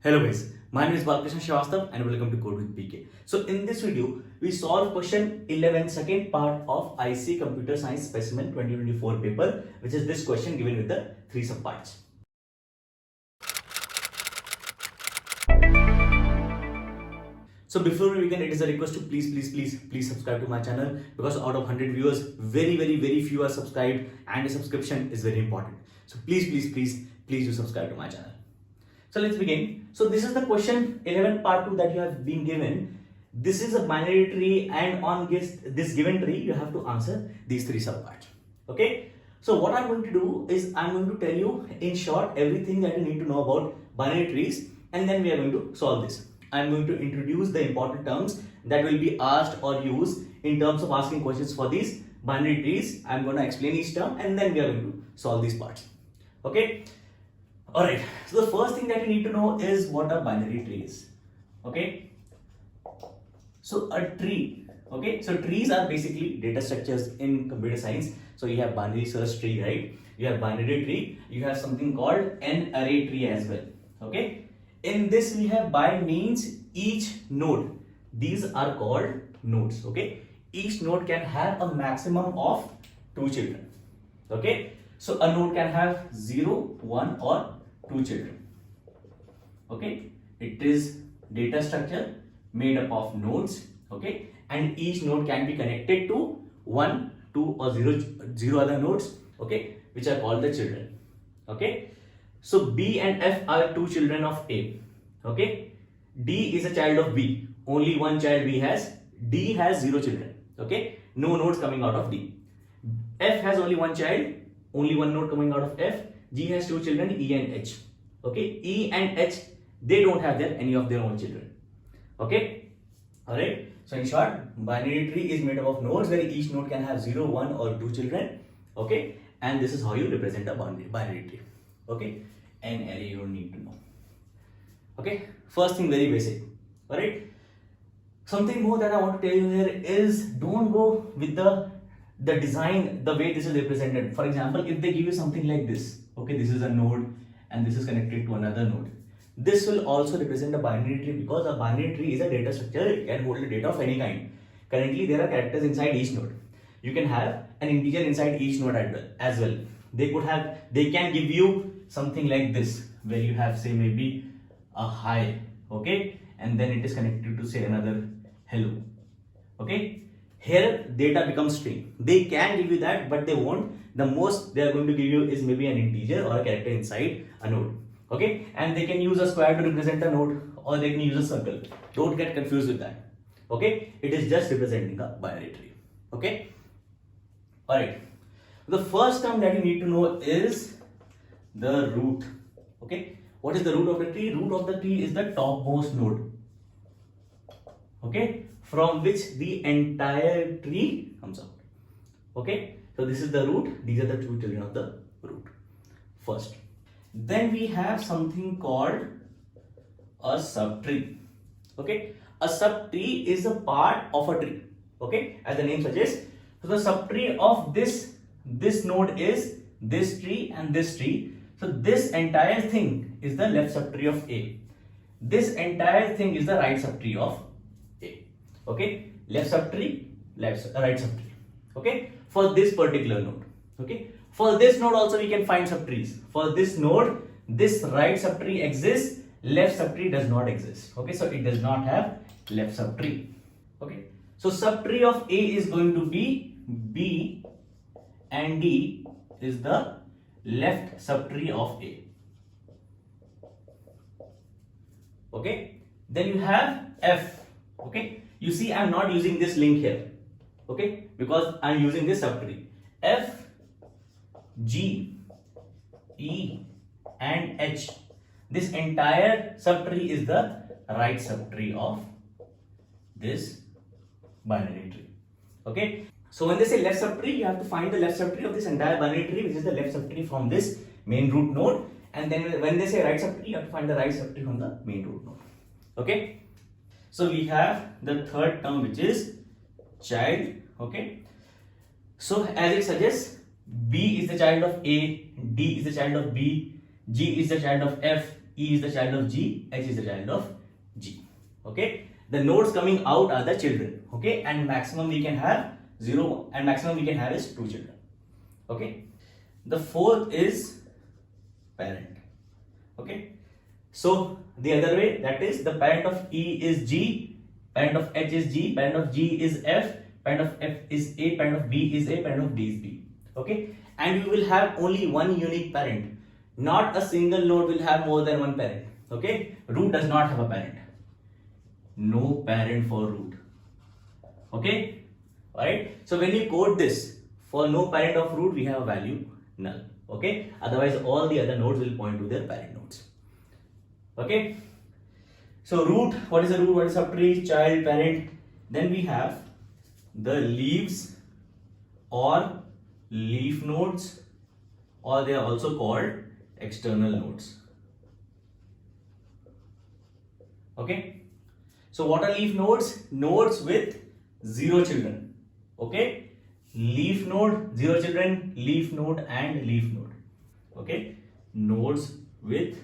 Hello guys, my name is Balkrishna Srivastav and welcome to CodeWithBK. So in this video, we solve question 11, second part of ISC Computer Science Specimen 2024 paper, which is this question given with the 3 subparts. So before we begin, it is a request to please subscribe to my channel, because out of 100 viewers, very few are subscribed, and a subscription is very important. So please do subscribe to my channel. So let's begin. So this is the question 11 part 2 that you have been given. This is a binary tree, and on this given tree you have to answer these 3 subparts. Okay. So what I'm going to do is I'm going to tell you in short everything that you need to know about binary trees, and then we are going to solve this. I'm going to introduce the important terms that will be asked or used in terms of asking questions for these binary trees. I'm going to explain each term and then we are going to solve these parts. Okay. Alright, so the first thing that you need to know is what a binary tree is. Okay, so a tree, okay, so trees are basically data structures in computer science. So you have binary search tree, right? You have binary tree, you have something called an array tree as well. Okay, in this we have by means each node, these are called nodes. Okay, each node can have a maximum of 2 children. Okay, so a node can have 0, 1 or 2 children. Okay, it is data structure made up of nodes. Okay, and each node can be connected to 1, 2 or 0 other nodes, okay, which are called the children. Okay, so B and F are 2 children of A. Okay, D is a child of B, only one child B has. D has 0 children. Okay, no nodes coming out of D. F has only one child, only one node coming out of F. G has 2 children, E and H. Okay, E and H, they don't have any of their own children. Okay, alright. So in short, binary tree is made up of nodes where each node can have 0, 1 or 2 children. Okay, and this is how you represent a binary tree. Okay, an array you don't need to know. Okay, first thing, very basic. Alright, something more that I want to tell you here is don't go with the design, the way this is represented. For example, if they give you something like this, okay, this is a node and this is connected to another node. This will also represent a binary tree, because a binary tree is a data structure. It can hold a data of any kind. Currently, there are characters inside each node. You can have an integer inside each node as well. They can give you something like this, where you have, say, maybe a hi, okay, and then it is connected to, say, another hello. Okay, here data becomes string. They can give you that, but they won't. The most they are going to give you is maybe an integer or a character inside a node. Okay, and they can use a square to represent a node, or they can use a circle. Don't get confused with that. Okay, it is just representing a binary tree. Okay, alright. The first term that you need to know is the root. Okay, what is the root of the tree? Root of the tree is the topmost node. Okay, from which the entire tree comes out. Okay, so this is the root. These are the 2 children of the root. First, then we have something called a subtree. Okay, a subtree is a part of a tree. Okay, as the name suggests. So the subtree of this node is this tree and this tree. So this entire thing is the left subtree of A. This entire thing is the right subtree of A. Okay, left subtree, right subtree. Okay, for this particular node. Okay, for this node also we can find subtrees. For this node, this right subtree exists, left subtree does not exist. Okay, so it does not have left subtree. Okay, so subtree of A is going to be B, and D is the left subtree of A. Okay, then you have F. Okay, you see I'm not using this link here. Okay, because I'm using this subtree. F, G, E and H. This entire subtree is the right subtree of this binary tree. Okay, so when they say left subtree, you have to find the left subtree of this entire binary tree, which is the left subtree from this main root node. And then when they say right subtree, you have to find the right subtree from the main root node. Okay, so we have the third term, which is child. Okay, so as it suggests, B is the child of A, D is the child of B, G is the child of F, E is the child of G, H is the child of G. Okay, the nodes coming out are the children. Okay, and maximum we can have 0 and maximum we can have is 2 children. Okay, the fourth is parent. Okay, so the other way, that is the parent of E is G, parent of H is G, parent of G is F, parent of F is A, parent of B is A, parent of D is B. Okay, and you will have only one unique parent. Not a single node will have more than one parent. Okay, root does not have a parent. No parent for root. Okay, alright. So when you code this, for no parent of root, we have a value null. Okay, otherwise all the other nodes will point to their parent nodes. Okay, so root, what is a root? What is subtree? Child, parent. Then we have the leaves or leaf nodes, or they are also called external nodes. Okay, so what are leaf nodes? Nodes with 0 children. Okay, leaf node 0 children, leaf node and leaf node. Okay, nodes with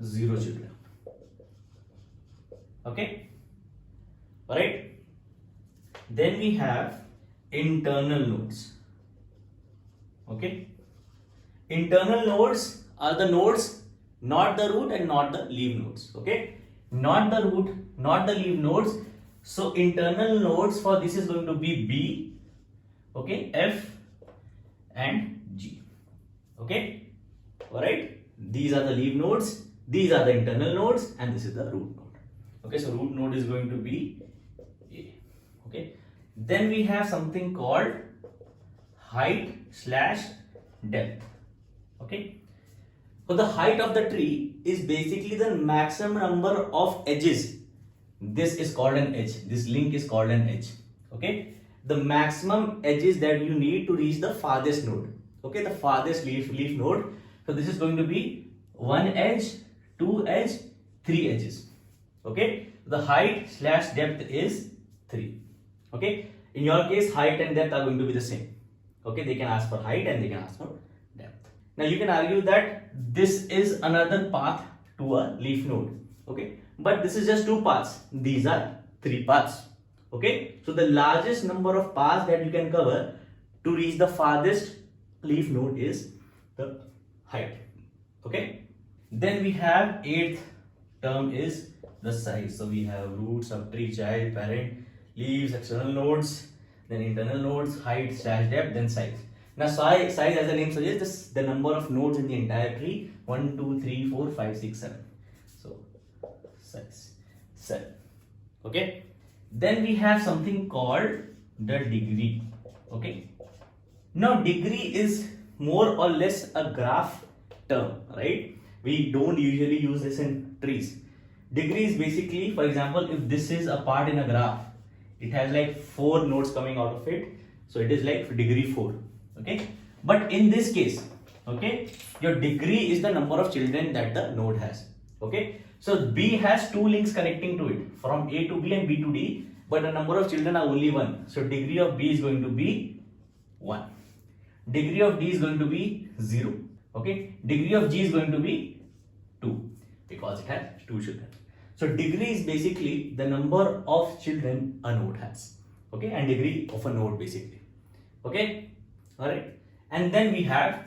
0 children. Okay, all right. Then we have internal nodes. Okay, internal nodes are the nodes, not the root and not the leaf nodes. Okay, not the root, not the leaf nodes. So internal nodes for this is going to be B, okay, F and G. Okay, all right. These are the leaf nodes, these are the internal nodes, and this is the root node. Okay, so root node is going to be A. Okay, then we have something called height slash depth. Okay, so the height of the tree is basically the maximum number of edges. This is called an edge. This link is called an edge. Okay, the maximum edges that you need to reach the farthest node. Okay, the farthest leaf node. So this is going to be 1 edge, 2 edge, 3 edges. Okay, the height slash depth is 3. Okay, in your case, height and depth are going to be the same. Okay, they can ask for height and they can ask for depth. Now you can argue that this is another path to a leaf node. Okay, but this is just 2 paths. These are 3 paths. Okay, so the largest number of paths that you can cover to reach the farthest leaf node is the height. Okay, then we have 8th term is the size. So we have root, subtree, child, parent, leaves, external nodes, then internal nodes, height slash depth, then size. Now size as the name suggests, this the number of nodes in the entire tree. 1, 2, 3, 4, 5, 6, 7. So size 7. Okay, then we have something called the degree. Okay, now degree is more or less a graph term, right? We don't usually use this in trees. Degree is basically, for example, if this is a part in a graph, it has like 4 nodes coming out of it, so it is like degree 4. Okay, but in this case, okay, your degree is the number of children that the node has. Okay, so B has 2 links connecting to it from A to B and B to D, but the number of children are only 1. So degree of B is going to be 1. Degree of D is going to be 0. Okay, degree of G is going to be 2 because it has 2 children. So degree is basically the number of children a node has. Okay, and degree of a node basically. Okay, all right. And then we have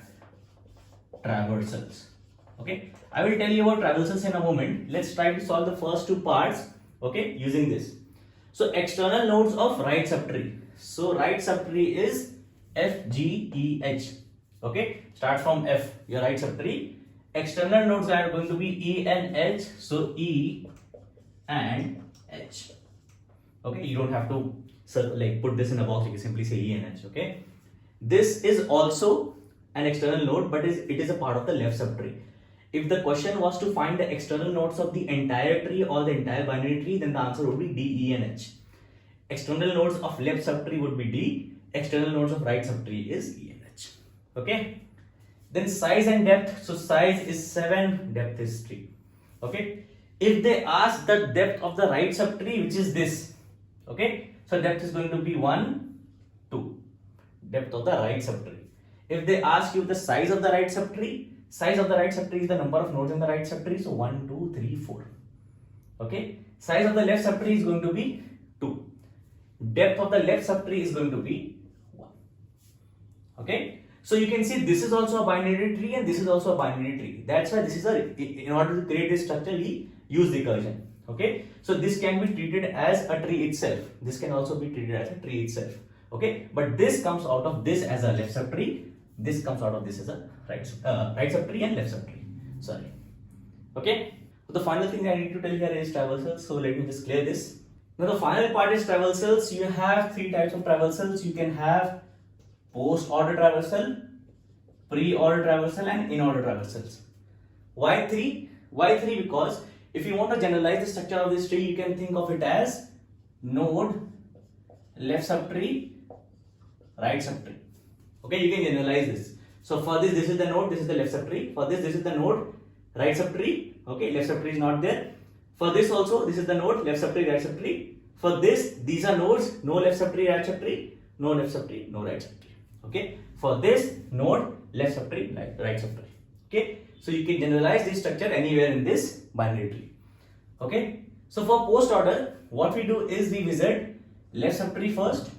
traversals. Okay, I will tell you about traversals in a moment. Let's try to solve the first 2 parts. Okay, using this. So external nodes of right subtree. So right subtree is F, G, E, H. Okay, start from F, your right subtree. External nodes are going to be E and H. So E and H. Okay, you don't have to like put this in a box. You can simply say E and H. Okay, this is also an external node, but it is a part of the left subtree. If the question was to find the external nodes of the entire tree or the entire binary tree, then the answer would be D, E and H. External nodes of left subtree would be D. External nodes of right subtree is E and H. Okay, then size and depth. So size is 7, depth is 3. Okay, if they ask the depth of the right subtree, which is this, okay, so depth is going to be 1, 2, depth of the right subtree. If they ask you the size of the right subtree, Size of the right subtree is the number of nodes in the right subtree. So 1, 2, 3, 4. Okay. Size of the left subtree is going to be 2. Depth of the left subtree is going to be 1. Okay. So you can see this is also a binary tree and this is also a binary tree. That's why this is in order to create this structure, we use recursion. Okay. So this can be treated as a tree itself. This can also be treated as a tree itself. Okay. But this comes out of this as a left subtree. This comes out of this as a right subtree and left subtree. Sorry. Okay. So the final thing I need to tell here is traversals. So let me just clear this. Now the final part is traversals. You have 3 types of traversals. You can have post-order traversal, pre-order traversal and in-order traversals. Why 3? Why 3? Because if you want to generalize the structure of this tree, you can think of it as node, left subtree, right subtree. Okay, you can generalize this. So for this is the node, this is the left subtree. For this is the node, right subtree. Okay, left subtree is not there. For this also, this is the node, left subtree, right subtree. For this, these are nodes, no left subtree, right subtree, no left subtree, no right subtree. Okay, for this node, left subtree, right subtree. Okay, so you can generalize this structure anywhere in this binary tree. Okay, so for post order, what we do is we visit left subtree first,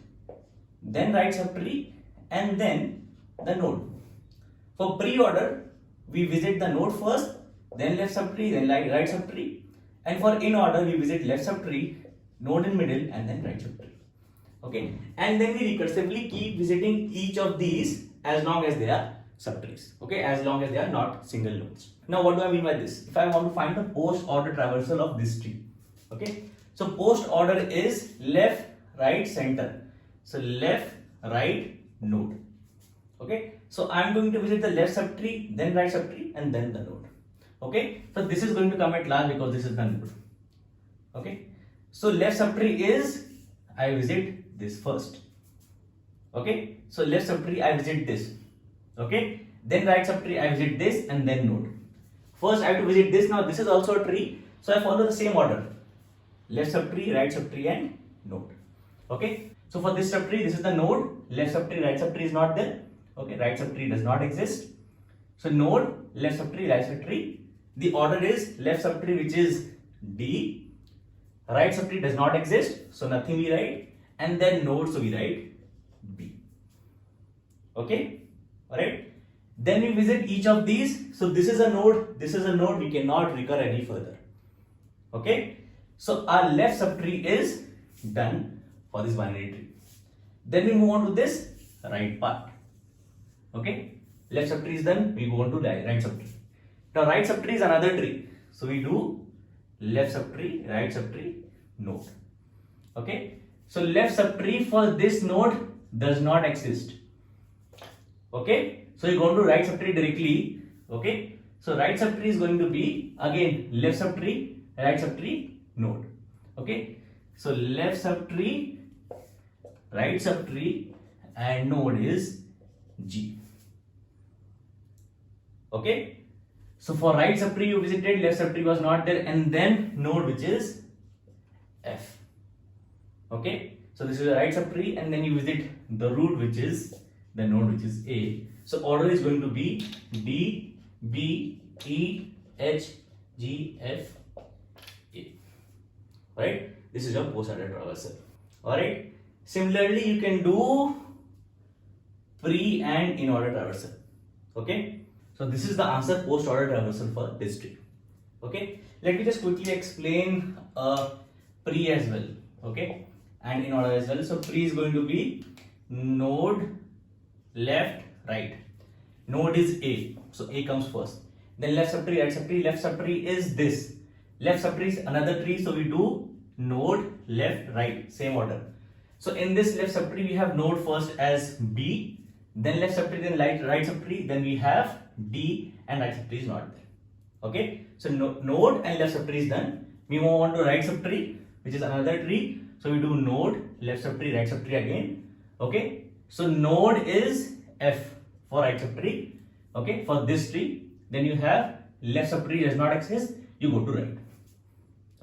then right subtree, and then the node. For pre-order, we visit the node first, then left subtree, then right subtree, and for in order, we visit left subtree, node in middle, and then right subtree. Okay, and then we recursively keep visiting each of these as long as they are subtrees. Okay, as long as they are not single nodes. Now, what do I mean by this? If I want to find the post-order traversal of this tree, okay, so post-order is left, right, center. So left, right, node. Okay, so I'm going to visit the left subtree, then right subtree, and then the node. Okay, so this is going to come at last because this is the node. Okay, so left subtree is I visit this first. Okay, so left subtree I visit this. Okay, then right subtree I visit this and then node. First I have to visit this. Now this is also a tree, so I follow the same order: left subtree, right subtree, and node. Okay, so for this subtree, this is the node. Left subtree, right subtree is not there. Okay, right subtree does not exist. So node, left subtree, right subtree. The order is left subtree, which is D. Right subtree does not exist, so nothing we write, and then node, so we write B. Okay, alright. Then we visit each of these. So this is a node, this is a node, we cannot recur any further. Okay, so our left subtree is done for this binary tree. Then we move on to this right part. Okay, left subtree is done, we go on to right subtree. Now right subtree is another tree, so we do left subtree, right subtree, node. Okay, so left subtree for this node does not exist. Okay, so you go to right subtree directly. Okay, so right subtree is going to be again left subtree, right subtree, node. Okay, so left subtree, right subtree, and node is G. Okay, so for right subtree you visited, left subtree was not there, and then node, which is F. Okay, so this is the right subtree, and then you visit the root, which is the node, which is A. So order is going to be D, B, E, H, G, F, A. Right? This is your post-order traversal. Alright. Similarly, you can do pre and in order traversal. Okay. So this is the answer, post-order traversal for this tree. Okay. Let me just quickly explain pre as well. Okay. And in order as well. So pre is going to be node, left, right. Node is A. So A comes first. Then left subtree, right subtree. Left subtree is this. Left subtree is another tree. So we do node, left, right. Same order. So in this left subtree, we have node first as B. Then left subtree, then right subtree. Then we have D, and right subtree is not there. Okay. So node and left subtree is done. We move on to right subtree, which is another tree. So we do node, left subtree, right subtree again. Okay. So node is F for right subtree. Okay. For this tree, then you have left subtree does not exist, you go to right.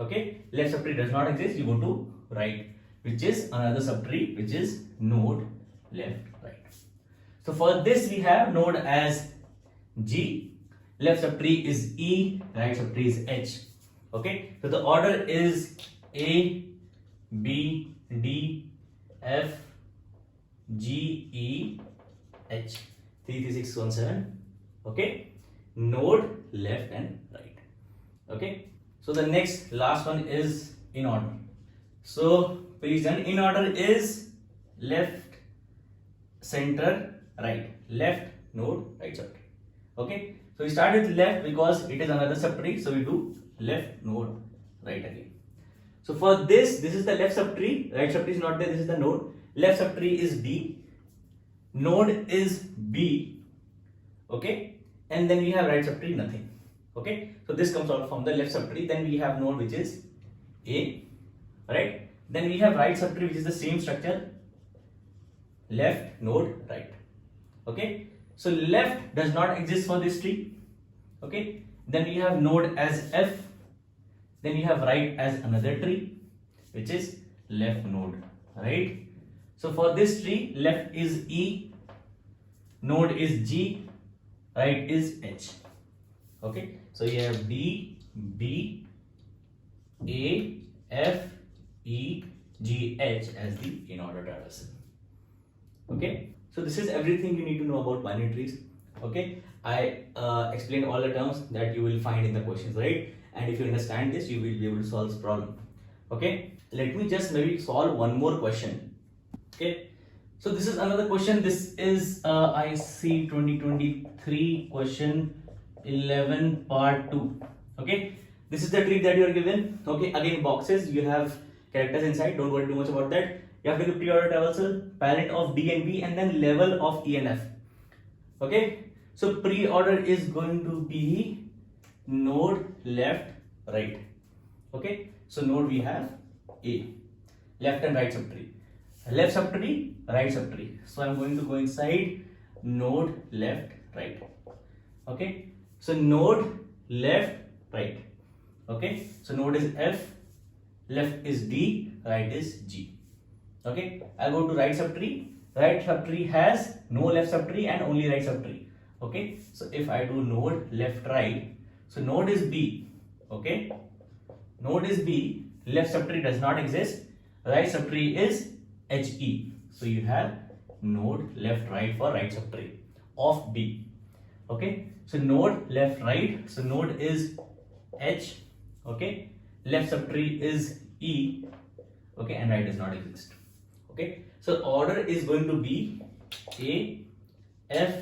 Okay. Left subtree does not exist, you go to right, which is another subtree, which is node, left, right. So for this we have node as G, left subtree is E, right subtree is H. Okay, so the order is A, B, D, F, G, E, H. 3, 3, 6, 1, 7. Okay, node left and right. Okay, so the next last one is in order. So please done. In order is left, center, right. Left node, right subtree. Okay, so we start with left because it is another subtree. So we do left node, right again. So for this is the left subtree. Right subtree is not there. This is the node. Left subtree is D. Node is B. Okay, and then we have right subtree nothing. Okay, so this comes out from the left subtree. Then we have node which is A. Right, then we have right subtree which is the same structure, left node right. Okay, so left does not exist for this tree. Okay, then we have node as F, then we have right as another tree which is left node right. So for this tree, left is E, node is G, right is H. Okay, so you have D, B, A, F, E, G, H as the in-order traversal. Okay, so this is everything you need to know about binary trees. Okay, I explained all the terms that you will find in the questions, right? And if you understand this, you will be able to solve this problem. Okay, let me just maybe solve one more question. Okay, so this is another question. This is ISC 2023 question 11 part 2. Okay, this is the tree that you are given. Okay, again boxes, you have characters inside, don't worry too much about that. You have to give preorder traversal, parent of D and B, and then level of E and F. Okay, so preorder is going to be node left right. Okay, so node we have A, left and right subtree, left subtree, right subtree. So I'm going to go inside node left right. Okay, so node left right. Okay, so node is F, left is D, right is G. Okay, I go to right subtree. Right subtree has no left subtree and only right subtree. Okay, so if I do node left right, so node is B. Okay, node is B, left subtree does not exist, right subtree is HE. So you have node left right for right subtree of B. Okay, so node left right, so node is H. Okay, left subtree is E. Okay, and right does not exist. Okay, so order is going to be A, F,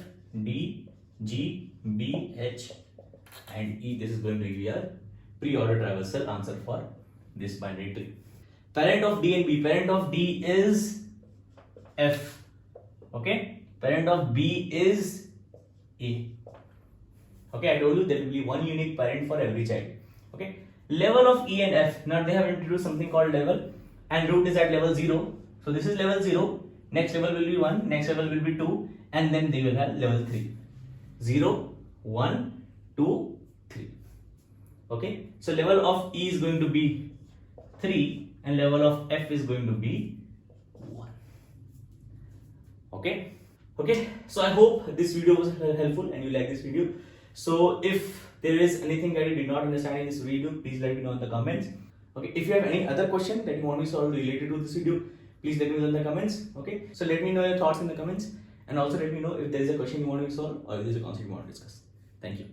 D, G, B, H and E. This is going to be your preorder traversal answer for this binary tree. Parent of D and B, parent of D is F. Okay, parent of B is A. Okay, I told you there will be one unique parent for every child. Okay, level of E and F. Now they have introduced something called level, and root is at level 0. So this is level 0, next level will be 1, next level will be 2, and then they will have level 3. 0, 1, 2, 3. Okay, so level of E is going to be 3 and level of F is going to be 1. Okay, okay, so I hope this video was helpful and you like this video. So if there is anything that you did not understand in this video, please let me know in the comments. Okay, if you have any other question that you want me to solve related to this video, please let me know in the comments. Okay, so let me know your thoughts in the comments, and also let me know if there is a question you want me to solve or if there is a concept you want to discuss. Thank you.